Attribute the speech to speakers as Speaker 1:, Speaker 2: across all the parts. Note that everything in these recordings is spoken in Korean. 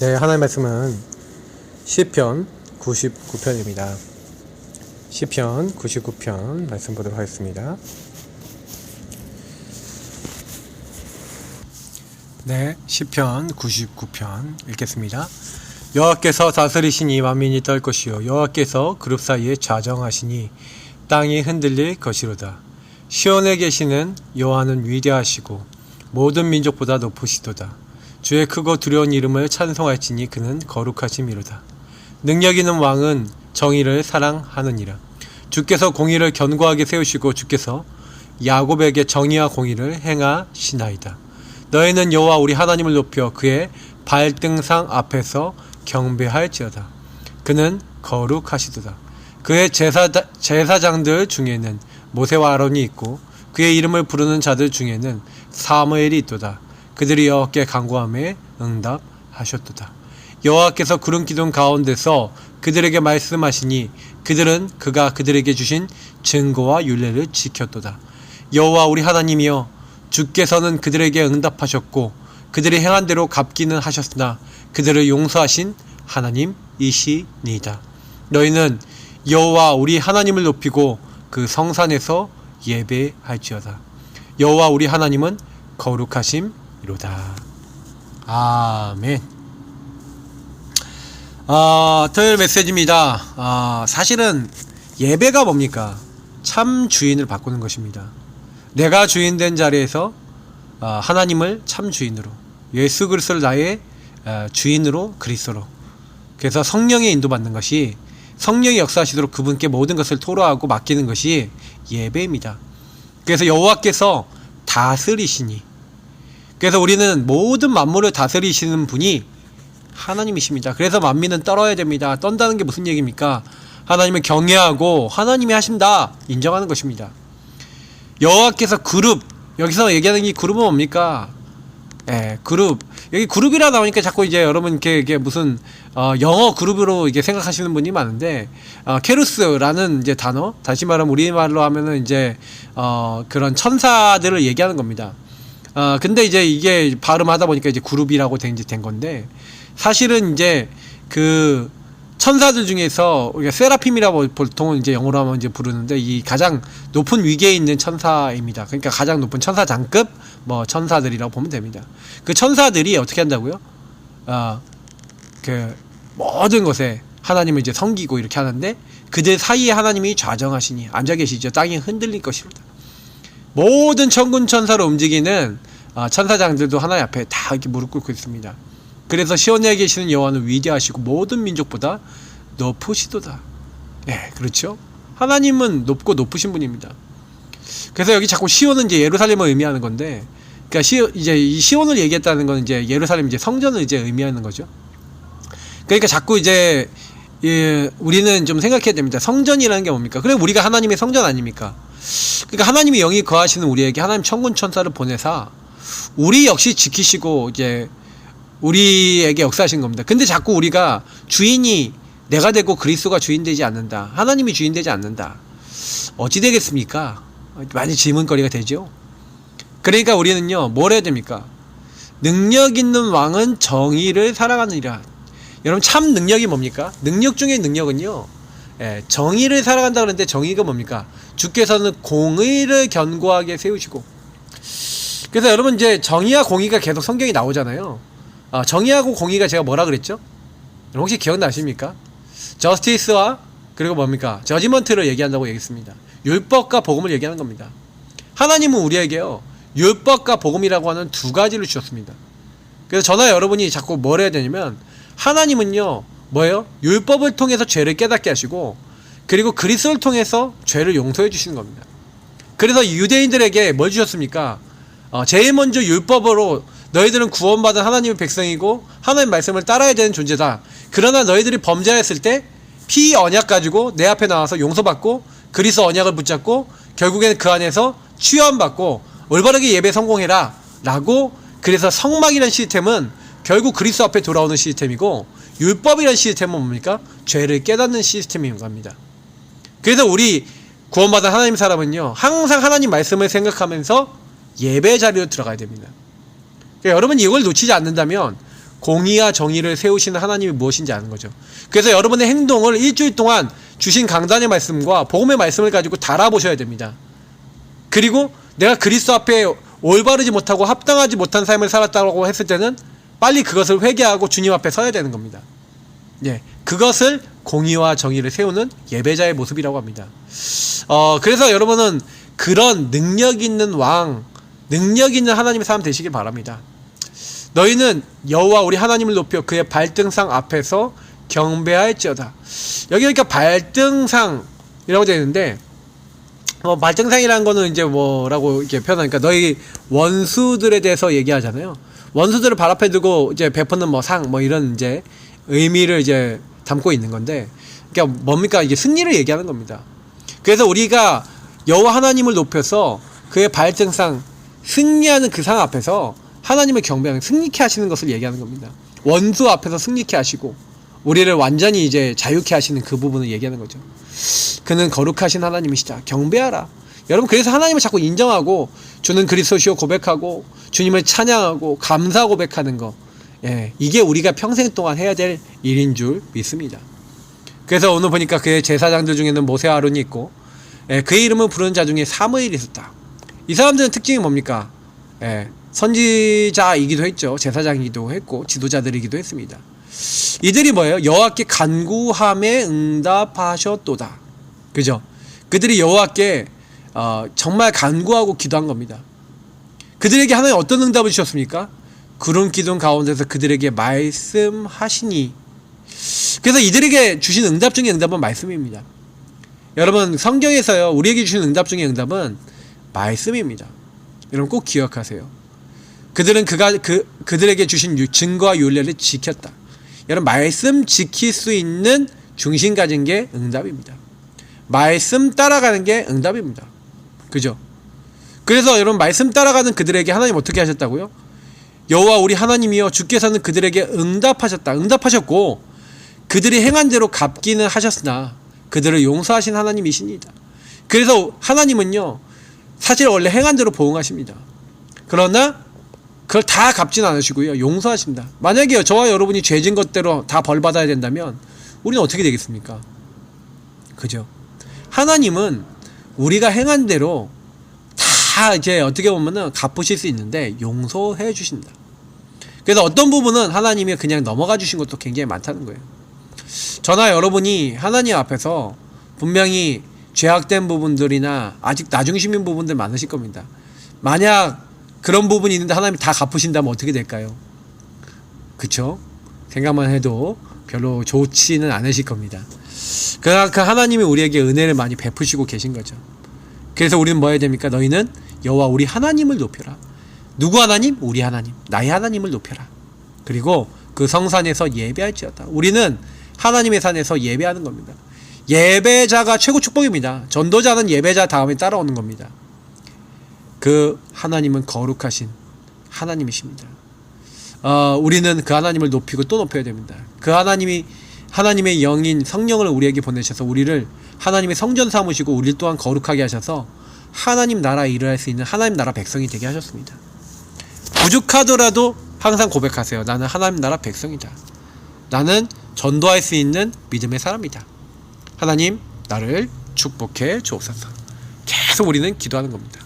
Speaker 1: 네, 하나님의 말씀은 시편 99편입니다. 시편 99편 말씀 보도록 하겠습니다. 네, 시편 99편 읽겠습니다. 여호와께서 다스리시니 만민이 떨 것이요 여호와께서 그룹 사이에 좌정하시니 땅이 흔들릴 것이로다. 시온에 계시는 여호와는 위대하시고 모든 민족보다 높으시도다. 주의 크고 두려운 이름을 찬송할지니 그는 거룩하심이로다. 능력 있는 왕은 정의를 사랑하느니라. 주께서 공의를 견고하게 세우시고 주께서 야곱에게 정의와 공의를 행하시나이다. 너희는 여호와 우리 하나님을 높여 그의 발등상 앞에서 경배할지어다. 그는 거룩하시도다. 그의 제사장들 중에는 모세와 아론이 있고 그의 이름을 부르는 자들 중에는 사무엘이 있도다. 그들이 여호와께 간구함에 응답하셨도다. 여호와께서 구름 기둥 가운데서 그들에게 말씀하시니 그들은 그가 그들에게 주신 증거와 율례를 지켰도다. 여호와 우리 하나님이여, 주께서는 그들에게 응답하셨고 그들이 행한 대로 갚기는 하셨으나 그들을 용서하신 하나님이시니이다. 너희는 여호와 우리 하나님을 높이고 그 성산에서 예배할지어다. 여호와 우리 하나님은 거룩하심이로다. 아멘. 토요일 메시지입니다. 사실은 예배가 뭡니까? 참 주인을 바꾸는 것입니다. 내가 주인된 자리에서 하나님을 참 주인으로, 예수 그리스도를 나의 주인으로, 그리스도로, 그래서 성령의 인도받는 것이, 성령이 역사하시도록 그분께 모든 것을 토로하고 맡기는 것이 예배입니다. 그래서 여호와께서 다스리시니, 그래서 우리는 모든 만물을 다스리시는 분이 하나님이십니다. 그래서 만민은 떨어야 됩니다. 떤다는 게 무슨 얘기입니까? 하나님을 경외하고 하나님이 하신다 인정하는 것입니다. 여호와께서 그룹, 여기서 얘기하는 이 그룹은 뭡니까? 그룹. 여기 그룹이라 나오니까 자꾸 이제 여러분 이게 무슨 영어 그룹으로 이게 생각하시는 분이 많은데, 케루스라는 이제 단어, 다시 말하면 우리말로 하면은 이제 그런 천사들을 얘기하는 겁니다. 근데 이제 이게 발음하다 보니까 이제 그룹이라고 된 건데, 사실은 이제 그 천사들 중에서 우리가 세라핌이라고 보통 이제 영어로 하면 이제 부르는데, 이 가장 높은 위계에 있는 천사입니다. 그러니까 가장 높은 천사장급 천사들이라고 보면 됩니다. 그 천사들이 어떻게 한다고요? 그 모든 것에 하나님을 이제 섬기고 이렇게 하는데, 그들 사이에 하나님이 좌정하시니 앉아 계시죠. 땅이 흔들릴 것이로다. 모든 천군 천사로 움직이는 천사장들도 하나님 앞에 다 이렇게 무릎 꿇고 있습니다. 그래서 시온에 계시는 여호와는 위대하시고 모든 민족보다 높으시도다. 그렇죠? 하나님은 높고 높으신 분입니다. 그래서 여기 자꾸 시온은 이제 예루살렘을 의미하는 건데, 그러니까 이제 이 시온을 얘기했다는 건 이제 예루살렘, 이제 성전을 이제 의미하는 거죠. 그러니까 자꾸 이제 우리는 좀 생각해야 됩니다. 성전이라는 게 뭡니까? 그래, 우리가 하나님의 성전 아닙니까? 그러니까 하나님이 영이 거하시는 우리에게 하나님 천군 천사를 보내사 우리 역시 지키시고 이제 우리에게 역사하신 겁니다. 근데 자꾸 우리가 주인이 내가 되고 그리스도가 주인 되지 않는다, 하나님이 주인 되지 않는다, 어찌 되겠습니까? 많이 질문거리가 되죠. 그러니까 우리는요, 뭘 해야 됩니까? 능력 있는 왕은 정의를 사랑하느니라. 여러분, 참 능력이 뭡니까? 능력 중에 능력은요, 정의를 살아간다 그러는데, 정의가 뭡니까? 주께서는 공의를 견고하게 세우시고. 그래서 여러분, 이제 정의와 공의가 계속 성경에 나오잖아요. 정의하고 공의가 제가 뭐라 그랬죠? 여러분 혹시 기억나십니까? 저스티스와 그리고 뭡니까? 저지먼트를 얘기한다고 얘기했습니다. 율법과 복음을 얘기하는 겁니다. 하나님은 우리에게요, 율법과 복음이라고 하는 두 가지를 주셨습니다. 그래서 저나 여러분이 자꾸 뭘 해야 되냐면, 하나님은요, 뭐예요? 율법을 통해서 죄를 깨닫게 하시고, 그리고 그리스도를 통해서 죄를 용서해 주시는 겁니다. 그래서 유대인들에게 뭘 주셨습니까? 제일 먼저 율법으로 너희들은 구원받은 하나님의 백성이고 하나님의 말씀을 따라야 되는 존재다. 그러나 너희들이 범죄했을 때 피 언약 가지고 내 앞에 나와서 용서받고 그리스도 언약을 붙잡고 결국에는 그 안에서 취함받고 올바르게 예배 성공해라 라고. 그래서 성막이라는 시스템은 결국 그리스도 앞에 돌아오는 시스템이고, 율법이라는 시스템은 뭡니까? 죄를 깨닫는 시스템인 겁니다. 그래서 우리 구원받은 하나님 사람은요, 항상 하나님 말씀을 생각하면서 예배 자리로 들어가야 됩니다. 그러니까 여러분이 이걸 놓치지 않는다면 공의와 정의를 세우시는 하나님이 무엇인지 아는 거죠. 그래서 여러분의 행동을 일주일 동안 주신 강단의 말씀과 복음의 말씀을 가지고 달아보셔야 됩니다. 그리고 내가 그리스도 앞에 올바르지 못하고 합당하지 못한 삶을 살았다고 했을 때는 빨리 그것을 회개하고 주님 앞에 서야 되는 겁니다. 예, 그것을 공의와 정의를 세우는 예배자의 모습이라고 합니다. 그래서 여러분은 그런 능력 있는 왕, 능력 있는 하나님의 사람 되시길 바랍니다. 너희는 여호와 우리 하나님을 높여 그의 발등상 앞에서 경배할지어다. 여기 그러니까 발등상이라고 되어 있는데, 발등상이라는 거는 이제 뭐라고 이렇게 표현하니까 너희 원수들에 대해서 얘기하잖아요. 원수들을 발 앞에 두고 이제 베푸는 뭐 상, 뭐 이런 이제 의미를 이제 담고 있는 건데, 그러니까 뭡니까? 이게 승리를 얘기하는 겁니다. 그래서 우리가 여호와 하나님을 높여서 그의 발등상, 승리하는 그 상 앞에서 하나님을 경배하는, 승리케 하시는 것을 얘기하는 겁니다. 원수 앞에서 승리케 하시고 우리를 완전히 이제 자유케 하시는 그 부분을 얘기하는 거죠. 그는 거룩하신 하나님이시다. 경배하라. 여러분, 그래서 하나님을 자꾸 인정하고 주는 그리스도시요 고백하고 주님을 찬양하고 감사 고백하는 거, 예, 이게 우리가 평생 동안 해야 될 일인 줄 믿습니다. 그래서 오늘 보니까 그의 제사장들 중에는 모세와 아론이 있고, 예, 그의 이름을 부르는 자 중에 사무엘이 있었다. 이 사람들은 특징이 뭡니까? 예, 선지자이기도 했죠. 제사장이기도 했고 지도자들이기도 했습니다. 이들이 뭐예요? 여호와께 간구함에 응답하셨도다. 그죠? 그들이 여호와께 정말 간구하고 기도한 겁니다. 그들에게 하나님 어떤 응답을 주셨습니까? 구름 기둥 가운데서 그들에게 말씀하시니. 그래서 이들에게 주신 응답 중에 응답은 말씀입니다. 여러분, 성경에서요, 우리에게 주신 응답 중에 응답은 말씀입니다. 여러분 꼭 기억하세요. 그들은 그들에게 주신 증거와 율례를 지켰다. 여러분, 말씀 지킬 수 있는 중심 가진 게 응답입니다. 말씀 따라가는 게 응답입니다. 그죠? 그래서 여러분, 말씀 따라가는 그들에게 하나님 어떻게 하셨다고요? 여호와 우리 하나님이여 주께서는 그들에게 응답하셨다. 응답하셨고 그들이 행한 대로 갚기는 하셨으나 그들을 용서하신 하나님이십니다. 그래서 하나님은요, 사실 원래 행한 대로 보응하십니다. 그러나 그걸 다 갚지는 않으시고요, 용서하십니다. 만약에 저와 여러분이 죄진 것대로 다 벌 받아야 된다면 우리는 어떻게 되겠습니까? 그죠? 하나님은 우리가 행한 대로 다 이제 어떻게 보면은 갚으실 수 있는데 용서해 주신다. 그래서 어떤 부분은 하나님이 그냥 넘어가 주신 것도 굉장히 많다는 거예요. 저나 여러분이 하나님 앞에서 분명히 죄악된 부분들이나 아직 나중심인 부분들 많으실 겁니다. 만약 그런 부분이 있는데 하나님이 다 갚으신다면 어떻게 될까요? 그쵸? 생각만 해도 별로 좋지는 않으실 겁니다. 그 하나님이 우리에게 은혜를 많이 베푸시고 계신 거죠. 그래서 우리는 뭐 해야 됩니까? 너희는 여호와 우리 하나님을 높여라. 누구 하나님? 우리 하나님, 나의 하나님을 높여라. 그리고 그 성산에서 예배할지어다. 우리는 하나님의 산에서 예배하는 겁니다. 예배자가 최고 축복입니다. 전도자는 예배자 다음에 따라오는 겁니다. 그 하나님은 거룩하신 하나님이십니다. 우리는 그 하나님을 높이고 또 높여야 됩니다. 그 하나님이 하나님의 영인 성령을 우리에게 보내셔서 우리를 하나님의 성전 삼으시고 우리 또한 거룩하게 하셔서 하나님 나라에 일을 할 수 있는 하나님 나라 백성이 되게 하셨습니다. 부족하더라도 항상 고백하세요. 나는 하나님 나라 백성이다. 나는 전도할 수 있는 믿음의 사람이다. 하나님 나를 축복해 주옵소서. 계속 우리는 기도하는 겁니다.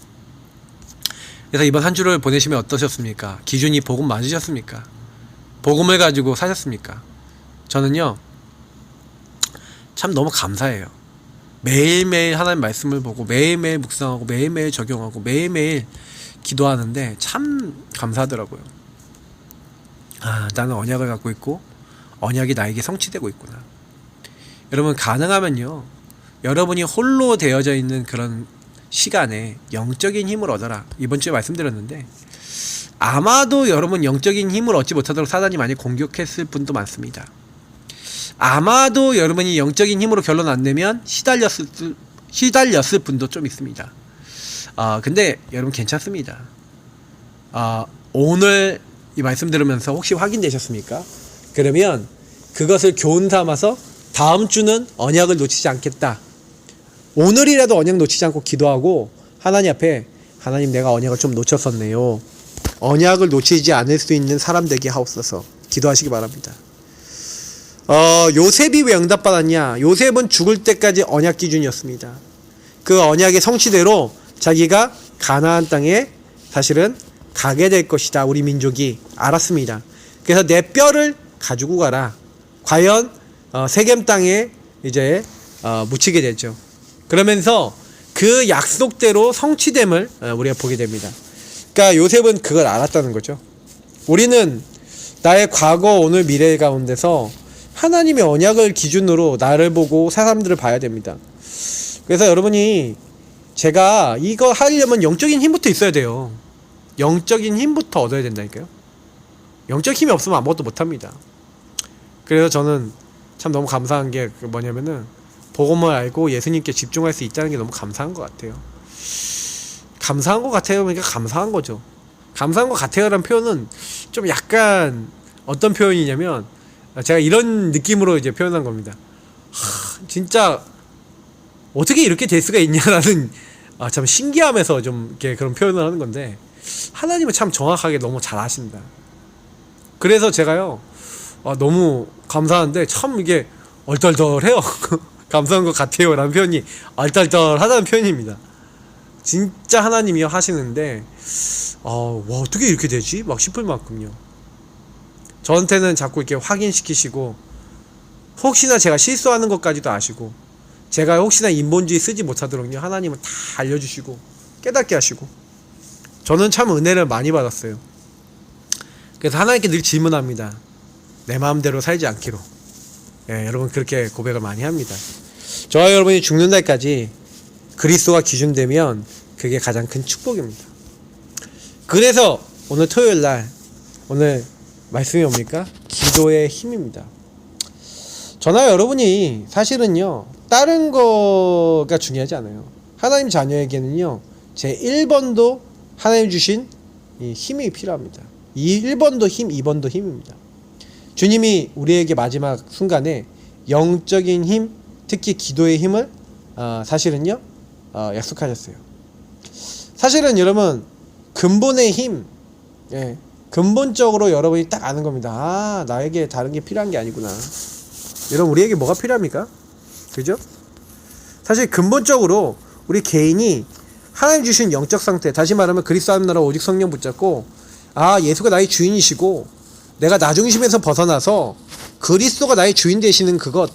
Speaker 1: 그래서 이번 한 주를 보내시면 어떠셨습니까? 기준이 복음 맞으셨습니까? 복음을 가지고 사셨습니까? 저는요, 참 너무 감사해요. 매일매일 하나님 말씀을 보고 매일매일 묵상하고 매일매일 적용하고 매일매일 기도하는데 참 감사하더라고요. 나는 언약을 갖고 있고 언약이 나에게 성취되고 있구나. 여러분, 가능하면요, 여러분이 홀로 되어져 있는 그런 시간에 영적인 힘을 얻어라. 이번 주에 말씀드렸는데 아마도 여러분 영적인 힘을 얻지 못하도록 사단이 많이 공격했을 분도 많습니다. 아마도 여러분이 영적인 힘으로 결론 안 내면 시달렸을 분도 좀 있습니다. 근데 여러분 괜찮습니다. 오늘 이 말씀 들으면서 혹시 확인되셨습니까? 그러면 그것을 교훈 삼아서 다음 주는 언약을 놓치지 않겠다. 오늘이라도 언약 놓치지 않고 기도하고 하나님 앞에, 하나님 내가 언약을 좀 놓쳤었네요. 언약을 놓치지 않을 수 있는 사람 되게 하옵소서. 기도하시기 바랍니다. 요셉이 왜 응답받았냐? 요셉은 죽을 때까지 언약 기준이었습니다. 그 언약의 성취대로 자기가 가나안 땅에 사실은 가게 될 것이다. 우리 민족이 알았습니다. 그래서 내 뼈를 가지고 가라. 과연 세겜 땅에 이제 묻히게 되죠. 그러면서 그 약속대로 성취됨을 우리가 보게 됩니다. 그러니까 요셉은 그걸 알았다는 거죠. 우리는 나의 과거, 오늘, 미래 가운데서 하나님의 언약을 기준으로 나를 보고 사람들을 봐야 됩니다. 그래서 여러분이 제가 이거 하려면 영적인 힘부터 있어야 돼요. 영적인 힘부터 얻어야 된다니까요. 영적 힘이 없으면 아무것도 못합니다. 그래서 저는 참 너무 감사한 게 뭐냐면은 복음을 알고 예수님께 집중할 수 있다는 게 너무 감사한 것 같아요. 감사한 것 같아요. 그러니까 감사한 거죠. 감사한 것 같아요라는 표현은 좀 약간 어떤 표현이냐면 제가 이런 느낌으로 이제 표현한 겁니다. 진짜 어떻게 이렇게 될 수가 있냐라는 참 신기함에서 좀 이렇게 그런 표현을 하는 건데 하나님은 참 정확하게 너무 잘 아신다. 그래서 제가요 너무 감사한데 참 이게 얼떨떨해요. 감사한 것 같아요 라는 표현이 얼떨떨하다는 표현입니다. 진짜 하나님이 하시는데 와 어떻게 이렇게 되지? 막 싶을 만큼요. 저한테는 자꾸 이렇게 확인시키시고 혹시나 제가 실수하는 것까지도 아시고 제가 혹시나 인본주의 쓰지 못하도록요 하나님은 다 알려주시고 깨닫게 하시고 저는 참 은혜를 많이 받았어요. 그래서 하나님께 늘 질문합니다. 내 마음대로 살지 않기로. 여러분 그렇게 고백을 많이 합니다. 저와 여러분이 죽는 날까지 그리스도가 기준되면 그게 가장 큰 축복입니다. 그래서 오늘 토요일날 오늘 말씀이 뭡니까? 기도의 힘입니다. 저나 여러분이 사실은요 다른 거가 중요하지 않아요. 하나님 자녀에게는요 제 1번도 하나님 주신 이 힘이 필요합니다. 이 1번도 힘, 2번도 힘입니다. 주님이 우리에게 마지막 순간에 영적인 힘, 특히 기도의 힘을 사실은요 약속하셨어요. 사실은 여러분 근본의 힘, 근본적으로 여러분이 딱 아는 겁니다. 나에게 다른 게 필요한 게 아니구나. 여러분 우리에게 뭐가 필요합니까? 그죠? 사실 근본적으로 우리 개인이 하나님 주신 영적 상태, 다시 말하면 그리스도 하나님 나라 오직 성령 붙잡고 예수가 나의 주인이시고 내가 나 중심에서 벗어나서 그리스도가 나의 주인 되시는 그것,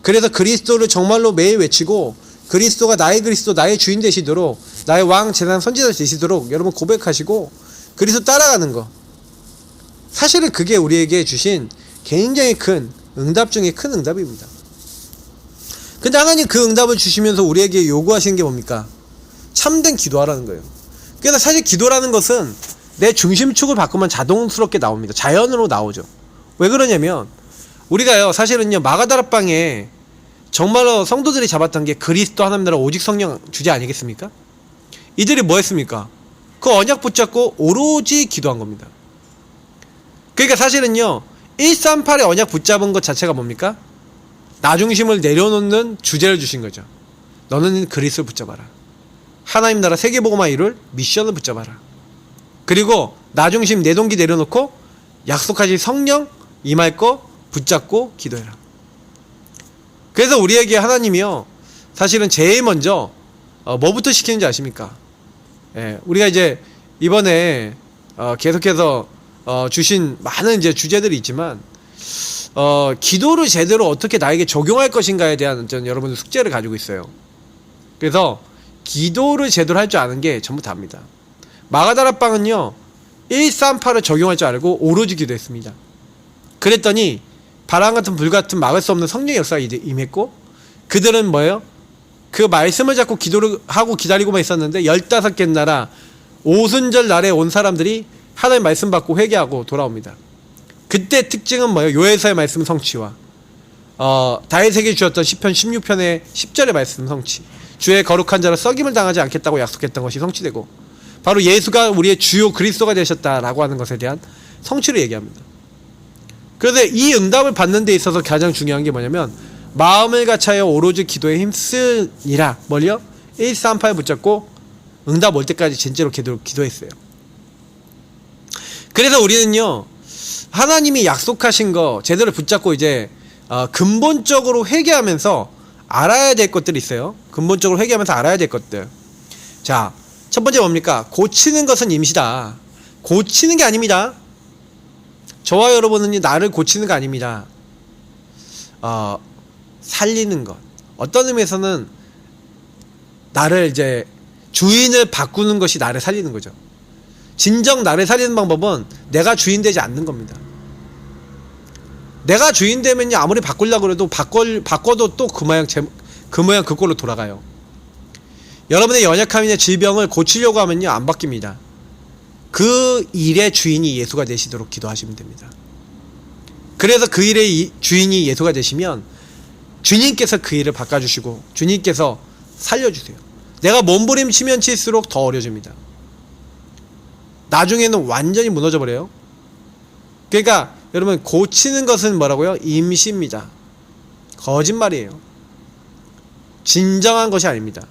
Speaker 1: 그래서 그리스도를 정말로 매일 외치고 그리스도가 나의 그리스도, 나의 주인 되시도록, 나의 왕, 제단, 선지자 되시도록 여러분 고백하시고 그리스도 따라가는 거, 사실은 그게 우리에게 주신 굉장히 큰 응답 중에 큰 응답입니다. 근데 하나님 그 응답을 주시면서 우리에게 요구하시는 게 뭡니까? 참된 기도하라는 거예요. 그래서 사실 기도라는 것은 내 중심축을 바꾸면 자동스럽게 나옵니다. 자연으로 나오죠. 왜 그러냐면 우리가요 사실은요 마가다락방에 정말로 성도들이 잡았던 게 그리스도 하나님 나라 오직 성령 주제 아니겠습니까? 이들이 뭐 했습니까? 그 언약 붙잡고 오로지 기도한 겁니다. 그러니까 사실은요 138의 언약 붙잡은 것 자체가 뭡니까? 나 중심을 내려놓는 주제를 주신 거죠. 너는 그리스도를 붙잡아라. 하나님 나라 세계복음화 이룰 미션을 붙잡아라. 그리고 나 중심 내 동기 내려놓고 약속하신 성령 임할 거 붙잡고 기도해라. 그래서 우리에게 하나님이요 사실은 제일 먼저 뭐부터 시키는지 아십니까? 우리가 이제 이번에 계속해서 주신 많은 이제 주제들이 있지만 기도를 제대로 어떻게 나에게 적용할 것인가에 대한 전 여러분들 숙제를 가지고 있어요. 그래서 기도를 제대로 할 줄 아는 게 전부 다입니다. 마가다락방은요 138을 적용할 줄 알고 오로지 기도했습니다. 그랬더니 바람같은 불같은 막을 수 없는 성령의 역사가 임했고 그들은 뭐예요? 그 말씀을 잡고 기도를 하고 기다리고만 있었는데 15개 나라 오순절 날에 온 사람들이 하나님 말씀 받고 회개하고 돌아옵니다. 그때 특징은 뭐예요? 요엘서의 말씀 성취와 다윗에게 주었던 시편 16편의 10절의 말씀 성취, 주의 거룩한 자로 썩임을 당하지 않겠다고 약속했던 것이 성취되고 바로 예수가 우리의 주요 그리스도가 되셨다라고 하는 것에 대한 성취를 얘기합니다. 그래서 이 응답을 받는 데 있어서 가장 중요한 게 뭐냐면 마음을 같이하여 오로지 기도에 힘쓰니라. 뭘요? 138 붙잡고 응답 올 때까지 진짜로 기도했어요. 그래서 우리는요 하나님이 약속하신 거 제대로 붙잡고 이제 근본적으로 회개하면서 알아야 될 것들이 있어요. 근본적으로 회개하면서 알아야 될 것들. 자, 첫 번째 뭡니까? 고치는 것은 임시다. 고치는 게 아닙니다. 저와 여러분은 나를 고치는 거 아닙니다. 살리는 것. 어떤 의미에서는 나를 이제 주인을 바꾸는 것이 나를 살리는 거죠. 진정 나를 살리는 방법은 내가 주인 되지 않는 겁니다. 내가 주인 되면요, 아무리 바꾸려고 해도 바꿔도 또 그 모양 그 꼴로 돌아가요. 여러분의 연약함이나 질병을 고치려고 하면요, 안 바뀝니다. 그 일의 주인이 예수가 되시도록 기도하시면 됩니다. 그래서 그 일의 주인이 예수가 되시면 주님께서 그 일을 바꿔주시고 주님께서 살려주세요. 내가 몸부림치면 칠수록 더 어려집니다. 나중에는 완전히 무너져 버려요. 그러니까 여러분, 고치는 것은 뭐라고요? 임시입니다. 거짓말이에요. 진정한 것이 아닙니다.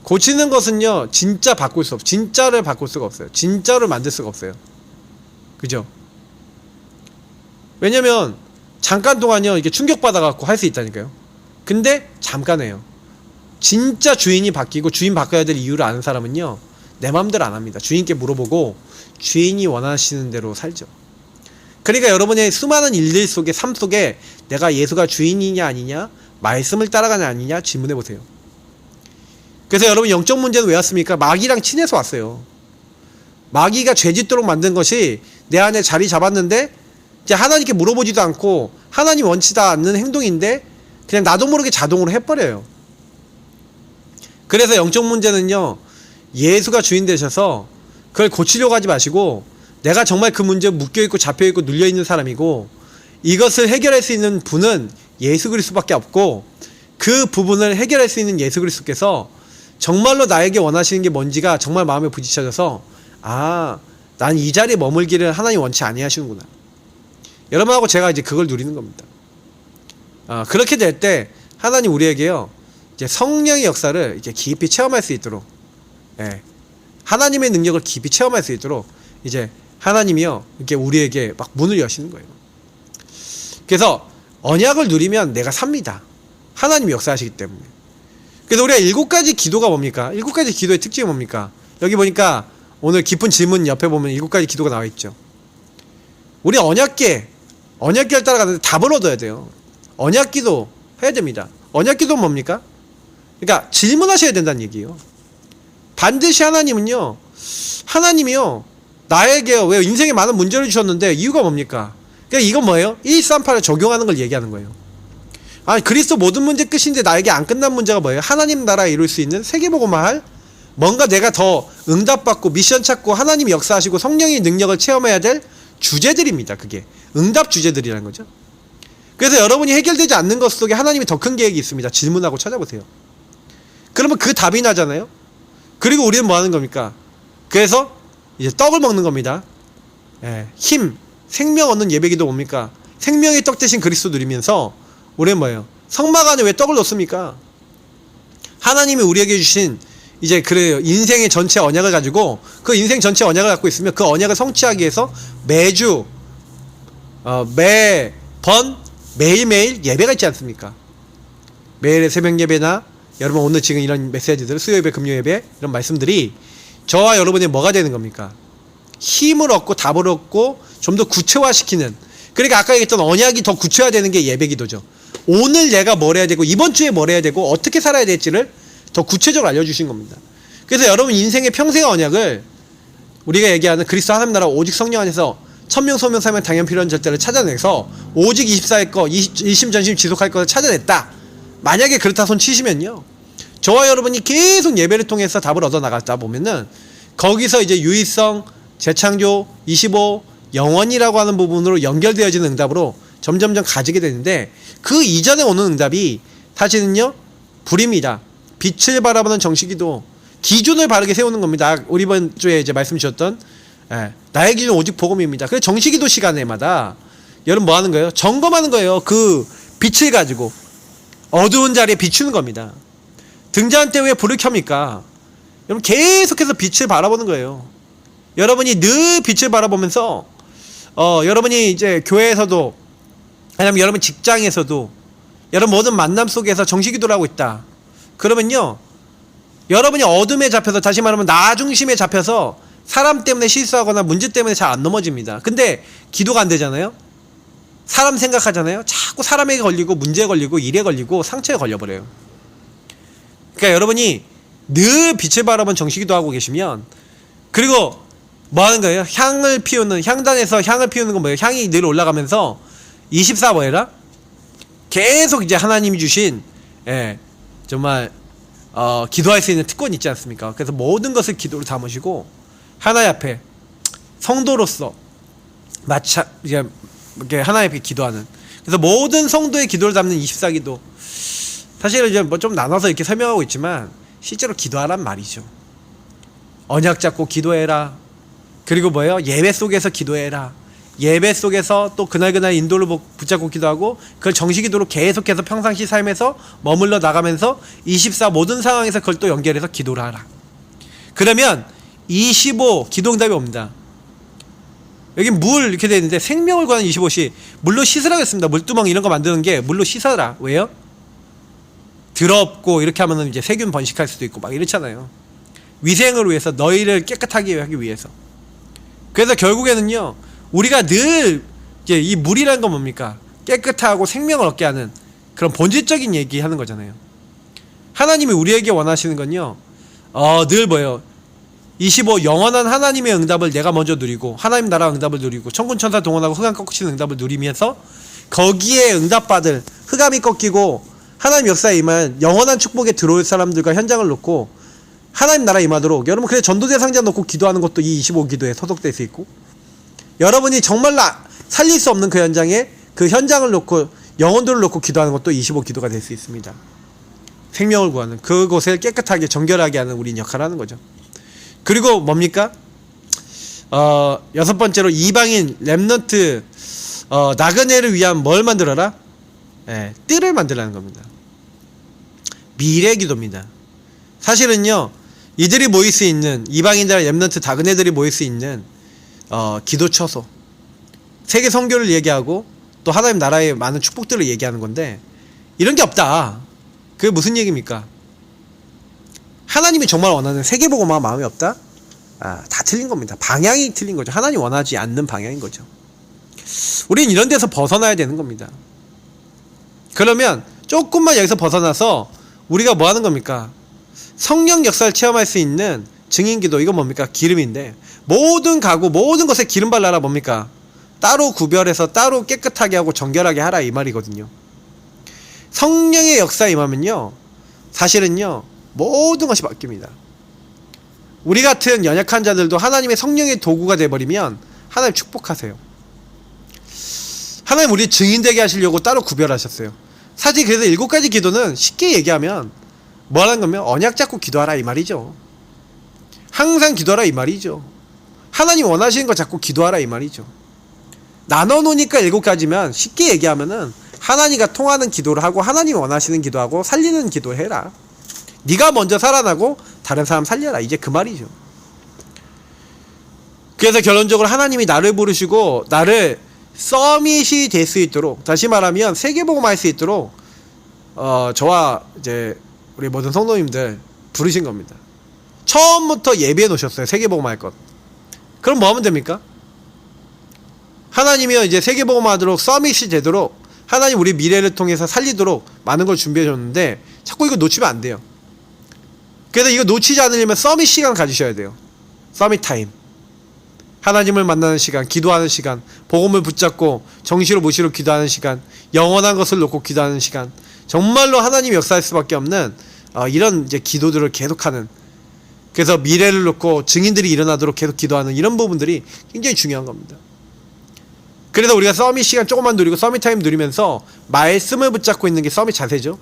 Speaker 1: 고치는 것은요, 진짜를 바꿀 수가 없어요. 진짜를 만들 수가 없어요. 그죠? 왜냐면 잠깐 동안요, 이게 충격받아갖고 할 수 있다니까요. 근데 잠깐이에요. 진짜 주인이 바뀌고 주인 바꿔야 될 이유를 아는 사람은요, 내 맘대로 안 합니다. 주인께 물어보고 주인이 원하시는 대로 살죠. 그러니까 여러분의 수많은 일들 속에, 삶 속에 내가 예수가 주인이냐 아니냐, 말씀을 따라가냐 아니냐 질문해 보세요. 그래서 여러분, 영적 문제는 왜 왔습니까? 마귀랑 친해서 왔어요. 마귀가 죄짓도록 만든 것이 내 안에 자리 잡았는데 이제 하나님께 물어보지도 않고 하나님 원치지 않는 행동인데 그냥 나도 모르게 자동으로 해버려요. 그래서 영적 문제는요, 예수가 주인 되셔서 그걸 고치려고 하지 마시고, 내가 정말 그 문제에 묶여있고 잡혀있고 눌려있는 사람이고, 이것을 해결할 수 있는 분은 예수 그리스도밖에 없고, 그 부분을 해결할 수 있는 예수 그리스도께서 정말로 나에게 원하시는 게 뭔지가 정말 마음에 부딪혀져서, 난 이 자리에 머물기를 하나님 원치 아니하시는구나. 여러분하고 제가 이제 그걸 누리는 겁니다. 그렇게 될 때 하나님 우리에게요, 이제 성령의 역사를 이제 깊이 체험할 수 있도록, 하나님의 능력을 깊이 체험할 수 있도록 이제 하나님이요, 이렇게 우리에게 막 문을 여시는 거예요. 그래서 언약을 누리면 내가 삽니다. 하나님이 역사하시기 때문에. 그래서 우리가 7가지 기도가 뭡니까? 7가지 기도의 특징이 뭡니까? 여기 보니까 오늘 깊은 질문 옆에 보면 7가지 기도가 나와 있죠. 우리 언약계를 따라가는데 답을 얻어야 돼요. 언약기도 해야 됩니다. 언약기도는 뭡니까? 그러니까 질문하셔야 된다는 얘기예요. 반드시 하나님은요, 하나님이요, 나에게 왜 인생에 많은 문제를 주셨는데 이유가 뭡니까? 그러니까 이건 뭐예요? 138을 적용하는 걸 얘기하는 거예요. 그리스도 모든 문제 끝인데 나에게 안 끝난 문제가 뭐예요? 하나님 나라에 이룰 수 있는 세계보고만 할, 뭔가 내가 더 응답받고 미션 찾고 하나님이 역사하시고 성령의 능력을 체험해야 될 주제들입니다. 그게 응답 주제들이라는 거죠. 그래서 여러분이 해결되지 않는 것 속에 하나님이 더 큰 계획이 있습니다. 질문하고 찾아보세요. 그러면 그 답이 나잖아요. 그리고 우리는 뭐 하는 겁니까? 그래서 이제 떡을 먹는 겁니다. 힘, 생명 얻는 예배기도 뭡니까? 생명의 떡 대신 그리스도 누리면서 우리는 뭐예요? 성막 안에 왜 떡을 넣습니까? 하나님이 우리에게 주신 이제 그래요, 인생의 전체 언약을 가지고, 그 인생 전체 언약을 갖고 있으면 그 언약을 성취하기 위해서 매주 매번 매일매일 예배가 있지 않습니까? 매일의 새벽 예배나 여러분 오늘 지금 이런 메시지들, 수요 예배, 금요 예배, 이런 말씀들이 저와 여러분이 뭐가 되는 겁니까? 힘을 얻고 답을 얻고 좀 더 구체화시키는, 그러니까 아까 얘기했던 언약이 더 구체화되는 게 예배 기도죠. 오늘 내가 뭘 해야 되고 이번 주에 뭘 해야 되고 어떻게 살아야 될지를 더 구체적으로 알려주신 겁니다. 그래서 여러분 인생의 평생의 언약을, 우리가 얘기하는 그리스도 하나님 나라 오직 성령 안에서 천명 소명 사명 당연 필요한 절대를 찾아내서 오직 24일 거 일심전심 지속할 것을 찾아냈다. 만약에 그렇다 손 치시면요, 저와 여러분이 계속 예배를 통해서 답을 얻어 나갔다 보면은 거기서 이제 유의성, 재창조, 25, 영원이라고 하는 부분으로 연결되어지는 응답으로 점점점 가지게 되는데, 그 이전에 오는 응답이 사실은요 불입니다. 빛을 바라보는 정식기도, 기준을 바르게 세우는 겁니다. 우리 이번 주에 이제 말씀 주셨던 나의 기준 오직 복음입니다. 그래서 정식기도 시간에마다 여러분 뭐 하는 거예요? 점검하는 거예요. 그 빛을 가지고 어두운 자리에 비추는 겁니다. 등잔 때 왜 불을 켭니까? 여러분 계속해서 빛을 바라보는 거예요. 여러분이 늘 빛을 바라보면서 여러분이 이제 교회에서도, 아니면 여러분 직장에서도, 여러분 모든 만남 속에서 정식기도를 하고 있다. 그러면요, 여러분이 어둠에 잡혀서, 다시 말하면 나 중심에 잡혀서 사람 때문에 실수하거나 문제 때문에 잘 안 넘어집니다. 근데 기도가 안 되잖아요. 사람 생각하잖아요. 자꾸 사람에게 걸리고 문제에 걸리고 일에 걸리고 상처에 걸려버려요. 그러니까 여러분이 늘 빛을 바라본 정식기도 하고 계시면, 그리고 뭐 하는 거예요? 향을 피우는, 향단에서 향을 피우는 건 뭐예요? 향이 늘 올라가면서 24 뭐해라? 계속 이제 하나님이 주신, 정말 기도할 수 있는 특권이 있지 않습니까? 그래서 모든 것을 기도로 담으시고 하나님 앞에 성도로서 이렇게 하나님 앞에 기도하는, 그래서 모든 성도의 기도를 담는 24기도. 사실은 이제 뭐 좀 나눠서 이렇게 설명하고 있지만 실제로 기도하란 말이죠. 언약 잡고 기도해라. 그리고 뭐예요? 예배 속에서 기도해라. 예배 속에서 또 그날 인도를 붙잡고 기도하고, 그걸 정식기도로 계속해서 평상시 삶에서 머물러 나가면서 24 모든 상황에서 그걸 또 연결해서 기도를 하라. 그러면 25 기도응답이 옵니다. 여기 물 이렇게 되어 있는데 생명을 구하는 25시, 물로 씻으라고 했습니다. 물두멍 이런 거 만드는 게 물로 씻어라. 왜요? 더럽고 이렇게 하면은 이제 세균 번식할 수도 있고 막 이렇잖아요. 위생을 위해서, 너희를 깨끗하게 하기 위해서. 그래서 결국에는요, 우리가 늘 이제 이 물이라는 건 뭡니까? 깨끗하고 생명을 얻게 하는 그런 본질적인 얘기 하는 거잖아요. 하나님이 우리에게 원하시는 건요, 늘 뭐예요? 25 영원한 하나님의 응답을 내가 먼저 누리고, 하나님 나라 응답을 누리고, 천군천사 동원하고 흑암 꺾으시는 응답을 누리면서 거기에 응답받을, 흑암이 꺾이고 하나님 역사에 임한 영원한 축복에 들어올 사람들과 현장을 놓고 하나님 나라에 임하도록, 여러분 그래 전도대 상자 놓고 기도하는 것도 이 25기도에 소속될 수 있고, 여러분이 정말로 살릴 수 없는 그 현장에, 그 현장을 놓고 영혼들을 놓고 기도하는 것도 25기도가 될 수 있습니다. 생명을 구하는, 그곳을 깨끗하게 정결하게 하는 우린 역할을 하는 거죠. 그리고 뭡니까? 여섯 번째로 이방인 렘넌트 나그네를 위한 뭘 만들어라? 뜰을 만들라는 겁니다. 미래 기도입니다. 사실은요, 이들이 모일 수 있는, 이방인들 렘넌트 나그네들이 모일 수 있는 기도 처소, 세계 선교를 얘기하고 또 하나님 나라의 많은 축복들을 얘기하는 건데, 이런 게 없다. 그게 무슨 얘기입니까? 하나님이 정말 원하는 세계복음화 마음이 없다? 다 틀린 겁니다. 방향이 틀린 거죠. 하나님 원하지 않는 방향인 거죠. 우리는 이런 데서 벗어나야 되는 겁니다. 그러면 조금만 여기서 벗어나서 우리가 뭐 하는 겁니까? 성령 역사를 체험할 수 있는 증인기도, 이건 뭡니까? 기름인데, 모든 가구, 모든 것에 기름 발라라. 뭡니까? 따로 구별해서 따로 깨끗하게 하고 정결하게 하라, 이 말이거든요. 성령의 역사에 임하면요, 사실은요, 모든 것이 바뀝니다. 우리 같은 연약한 자들도 하나님의 성령의 도구가 되어버리면 하나님 축복하세요. 하나님 우리 증인되게 하시려고 따로 구별하셨어요. 사실 그래서 7가지 기도는 쉽게 얘기하면 뭐라는 거면 언약 잡고 기도하라, 이 말이죠. 항상 기도하라, 이 말이죠. 하나님 원하시는 거 잡고 기도하라, 이 말이죠. 나눠놓으니까 7가지면 쉽게 얘기하면은 하나님과 통하는 기도를 하고, 하나님이 원하시는 기도하고, 살리는 기도를 해라. 네가 먼저 살아나고 다른 사람 살려라, 이제 그 말이죠. 그래서 결론적으로 하나님이 나를 부르시고 나를 서밋이 될 수 있도록, 다시 말하면 세계복음할 수 있도록 저와 이제 우리 모든 성도님들 부르신 겁니다. 처음부터 예비해 놓으셨어요. 세계복음할 것. 그럼 뭐 하면 됩니까? 하나님이요, 이제 세계복음하도록 서밋이 되도록, 하나님 우리 미래를 통해서 살리도록 많은 걸 준비해 줬는데 자꾸 이거 놓치면 안 돼요. 그래서 이거 놓치지 않으려면 서밋 시간 가지셔야 돼요. 서밋 타임. 하나님을 만나는 시간, 기도하는 시간, 복음을 붙잡고 정시로 무시로 기도하는 시간, 영원한 것을 놓고 기도하는 시간, 정말로 하나님 역사할 수밖에 없는 이런 이제 기도들을 계속하는, 그래서 미래를 놓고 증인들이 일어나도록 계속 기도하는 이런 부분들이 굉장히 중요한 겁니다. 그래서 우리가 서밋 시간 조금만 누리고 서밋 타임 누리면서 말씀을 붙잡고 있는 게 서밋 자세죠.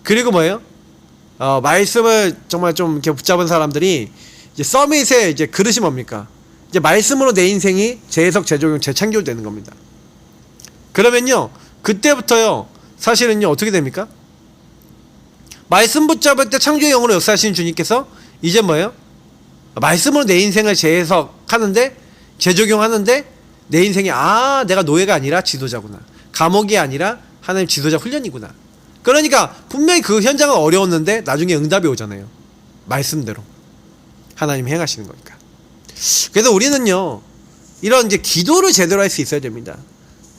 Speaker 1: 그리고 뭐예요? 말씀을 정말 좀 이렇게 붙잡은 사람들이 이제 서밋의 이제 그릇이 뭡니까? 이제 말씀으로 내 인생이 재해석, 재적용, 재창조되는 겁니다. 그러면요, 그때부터요, 사실은요, 어떻게 됩니까? 말씀 붙잡을 때 창조의 영으로 역사하시는 주님께서 이제 뭐예요? 말씀으로 내 인생을 재해석하는데, 재적용하는데, 내 인생에 내가 노예가 아니라 지도자구나. 감옥이 아니라 하나님 지도자 훈련이구나. 그러니까 분명히 그 현장은 어려웠는데 나중에 응답이 오잖아요. 말씀대로 하나님 행하시는 거니까. 그래서 우리는요, 이런 이제 기도를 제대로 할 수 있어야 됩니다.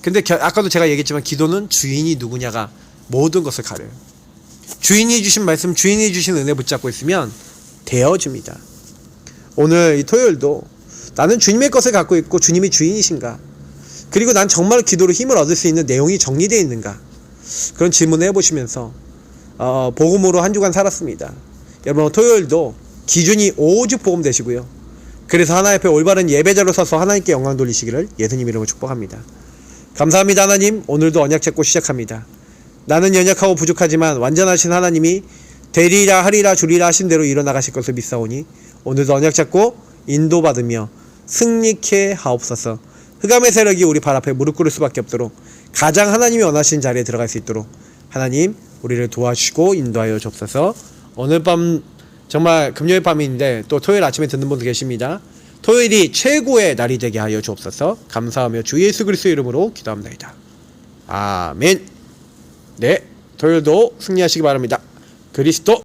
Speaker 1: 근데 아까도 제가 얘기했지만 기도는 주인이 누구냐가 모든 것을 가려요. 주인이 주신 말씀, 주인이 주신 은혜 붙잡고 있으면 되어집니다. 오늘 이 토요일도 나는 주님의 것을 갖고 있고 주님이 주인이신가? 그리고 난 정말 기도로 힘을 얻을 수 있는 내용이 정리되어 있는가? 그런 질문을 해보시면서 복음으로 한 주간 살았습니다. 여러분 토요일도 기준이 오직 복음 되시고요. 그래서 하나님 앞에 올바른 예배자로 서서 하나님께 영광 돌리시기를 예수님 이름으로 축복합니다. 감사합니다. 하나님, 오늘도 언약 잡고 시작합니다. 나는 연약하고 부족하지만 완전하신 하나님이 되리라 하리라 주리라 하신 대로 일어나가실 것을 믿사오니 오늘도 언약 잡고 인도받으며 승리케 하옵소서. 흑암의 세력이 우리 발 앞에 무릎 꿇을 수밖에 없도록 가장 하나님이 원하시는 자리에 들어갈 수 있도록 하나님 우리를 도와주시고 인도하여 주옵소서. 오늘 밤 정말 금요일 밤인데 또 토요일 아침에 듣는 분도 계십니다. 토요일이 최고의 날이 되게 하여 주옵소서. 감사하며 주 예수 그리스도의 이름으로 기도합니다. 아멘. 네, 토요일도 승리하시기 바랍니다. 그리스도